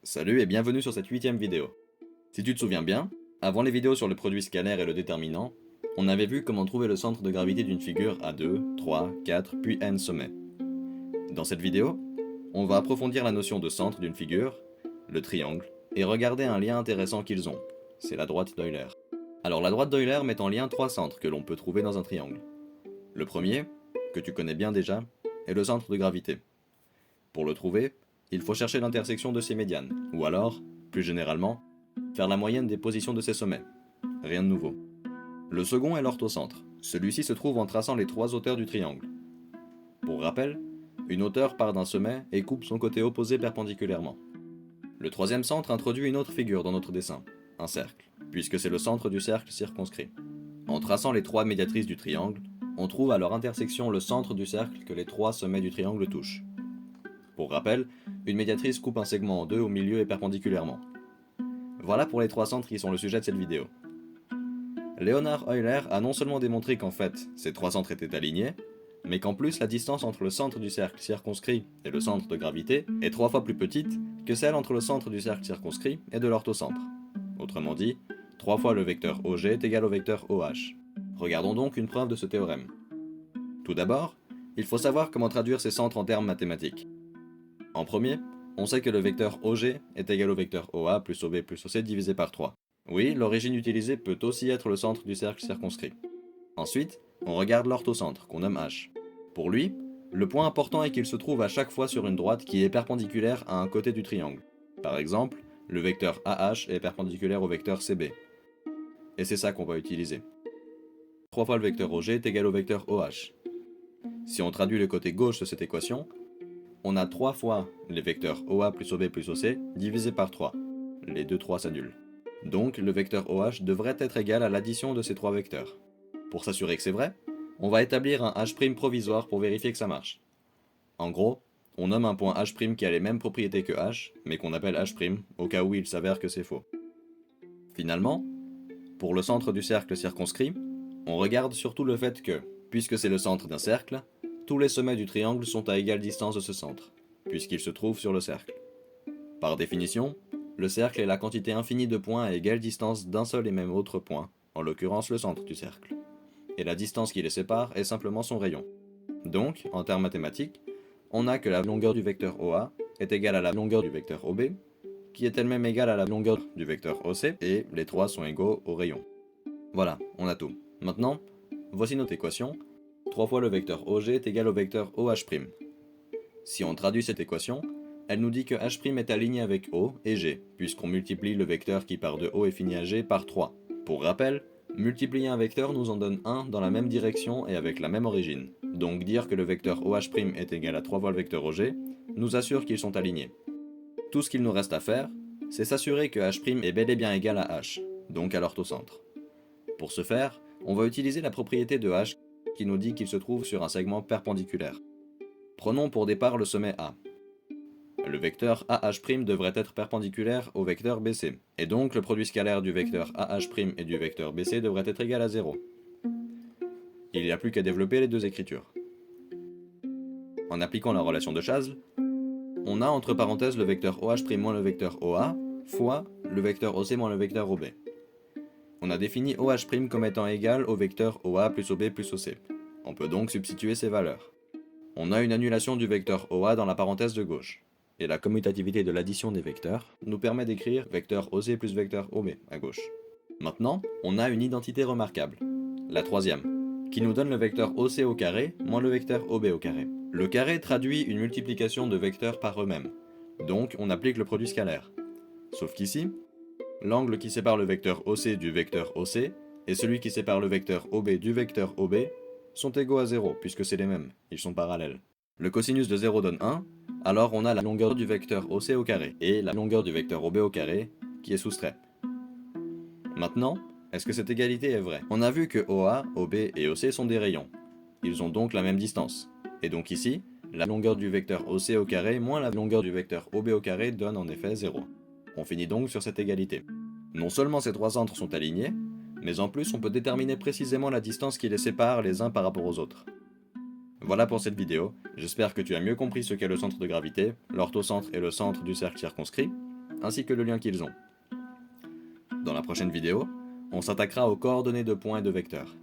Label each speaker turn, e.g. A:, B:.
A: Salut et bienvenue sur cette 8ème vidéo. Si tu te souviens bien, avant les vidéos sur le produit scalaire et le déterminant, on avait vu comment trouver le centre de gravité d'une figure à 2, 3, 4, puis n sommets. Dans cette vidéo, on va approfondir la notion de centre d'une figure, le triangle, et regarder un lien intéressant qu'ils ont, c'est la droite d'Euler. Alors la droite d'Euler met en lien trois centres que l'on peut trouver dans un triangle. Le premier, que tu connais bien déjà, est le centre de gravité. Pour le trouver, il faut chercher l'intersection de ses médianes, ou alors, plus généralement, faire la moyenne des positions de ses sommets. Rien de nouveau. Le second est l'orthocentre. Celui-ci se trouve en traçant les trois hauteurs du triangle. Pour rappel, une hauteur part d'un sommet et coupe son côté opposé perpendiculairement. Le troisième centre introduit une autre figure dans notre dessin, un cercle, puisque c'est le centre du cercle circonscrit. En traçant les trois médiatrices du triangle, on trouve à leur intersection le centre du cercle que les trois sommets du triangle touchent. Pour rappel, une médiatrice coupe un segment en deux au milieu et perpendiculairement. Voilà pour les trois centres qui sont le sujet de cette vidéo. Leonhard Euler a non seulement démontré qu'en fait, ces trois centres étaient alignés, mais qu'en plus la distance entre le centre du cercle circonscrit et le centre de gravité est 3 fois plus petite que celle entre le centre du cercle circonscrit et de l'orthocentre. Autrement dit, 3 fois le vecteur OG est égal au vecteur OH. Regardons donc une preuve de ce théorème. Tout d'abord, il faut savoir comment traduire ces centres en termes mathématiques. En premier, on sait que le vecteur OG est égal au vecteur OA plus OB plus OC divisé par 3. Oui, l'origine utilisée peut aussi être le centre du cercle circonscrit. Ensuite, on regarde l'orthocentre, qu'on nomme H. Pour lui, le point important est qu'il se trouve à chaque fois sur une droite qui est perpendiculaire à un côté du triangle. Par exemple, le vecteur AH est perpendiculaire au vecteur CB. Et c'est ça qu'on va utiliser. 3 fois le vecteur OG est égal au vecteur OH. Si on traduit le côté gauche de cette équation, on a 3 fois les vecteurs OA plus OB plus OC divisé par 3. Les deux 3 s'annulent. Donc le vecteur OH devrait être égal à l'addition de ces 3 vecteurs. Pour s'assurer que c'est vrai, on va établir un H' provisoire pour vérifier que ça marche. En gros, on nomme un point H' qui a les mêmes propriétés que H, mais qu'on appelle H' au cas où il s'avère que c'est faux. Finalement, pour le centre du cercle circonscrit, on regarde surtout le fait que, puisque c'est le centre d'un cercle, tous les sommets du triangle sont à égale distance de ce centre, puisqu'ils se trouvent sur le cercle. Par définition, le cercle est la quantité infinie de points à égale distance d'un seul et même autre point, en l'occurrence le centre du cercle. Et la distance qui les sépare est simplement son rayon. Donc, en termes mathématiques, on a que la longueur du vecteur OA est égale à la longueur du vecteur OB, qui est elle-même égale à la longueur du vecteur OC, et les trois sont égaux au rayon. Voilà, on a tout. Maintenant, voici notre équation. 3 fois le vecteur OG est égal au vecteur OH'. Si on traduit cette équation, elle nous dit que H' est aligné avec O et G, puisqu'on multiplie le vecteur qui part de O et finit à G par 3. Pour rappel, multiplier un vecteur nous en donne un dans la même direction et avec la même origine. Donc dire que le vecteur OH' est égal à 3 fois le vecteur OG nous assure qu'ils sont alignés. Tout ce qu'il nous reste à faire, c'est s'assurer que H' est bel et bien égal à H, donc à l'orthocentre. Pour ce faire, on va utiliser la propriété de H qui nous dit qu'il se trouve sur un segment perpendiculaire. Prenons pour départ le sommet A. Le vecteur AH' devrait être perpendiculaire au vecteur BC, et donc le produit scalaire du vecteur AH' et du vecteur BC devrait être égal à 0. Il n'y a plus qu'à développer les deux écritures. En appliquant la relation de Chasles, on a entre parenthèses le vecteur OH' moins le vecteur OA fois le vecteur OC moins le vecteur OB. On a défini OH' comme étant égal au vecteur OA plus OB plus OC. On peut donc substituer ces valeurs. On a une annulation du vecteur OA dans la parenthèse de gauche. Et la commutativité de l'addition des vecteurs nous permet d'écrire vecteur OC plus vecteur OB à gauche. Maintenant, on a une identité remarquable, la troisième, qui nous donne le vecteur OC au carré moins le vecteur OB au carré. Le carré traduit une multiplication de vecteurs par eux-mêmes, donc on applique le produit scalaire. Sauf qu'ici, l'angle qui sépare le vecteur OC du vecteur OC et celui qui sépare le vecteur OB du vecteur OB sont égaux à 0, puisque c'est les mêmes, ils sont parallèles. Le cosinus de 0 donne 1, alors on a la longueur du vecteur OC au carré, et la longueur du vecteur OB au carré, qui est soustrait. Maintenant, est-ce que cette égalité est vraie? On a vu que OA, OB et OC sont des rayons. Ils ont donc la même distance. Et donc ici, la longueur du vecteur OC au carré moins la longueur du vecteur OB au carré donne en effet 0. On finit donc sur cette égalité. Non seulement ces trois centres sont alignés, mais en plus on peut déterminer précisément la distance qui les sépare les uns par rapport aux autres. Voilà pour cette vidéo, j'espère que tu as mieux compris ce qu'est le centre de gravité, l'orthocentre et le centre du cercle circonscrit. ainsi que le lien qu'ils ont. Dans la prochaine vidéo, on s'attaquera aux coordonnées de points et de vecteurs.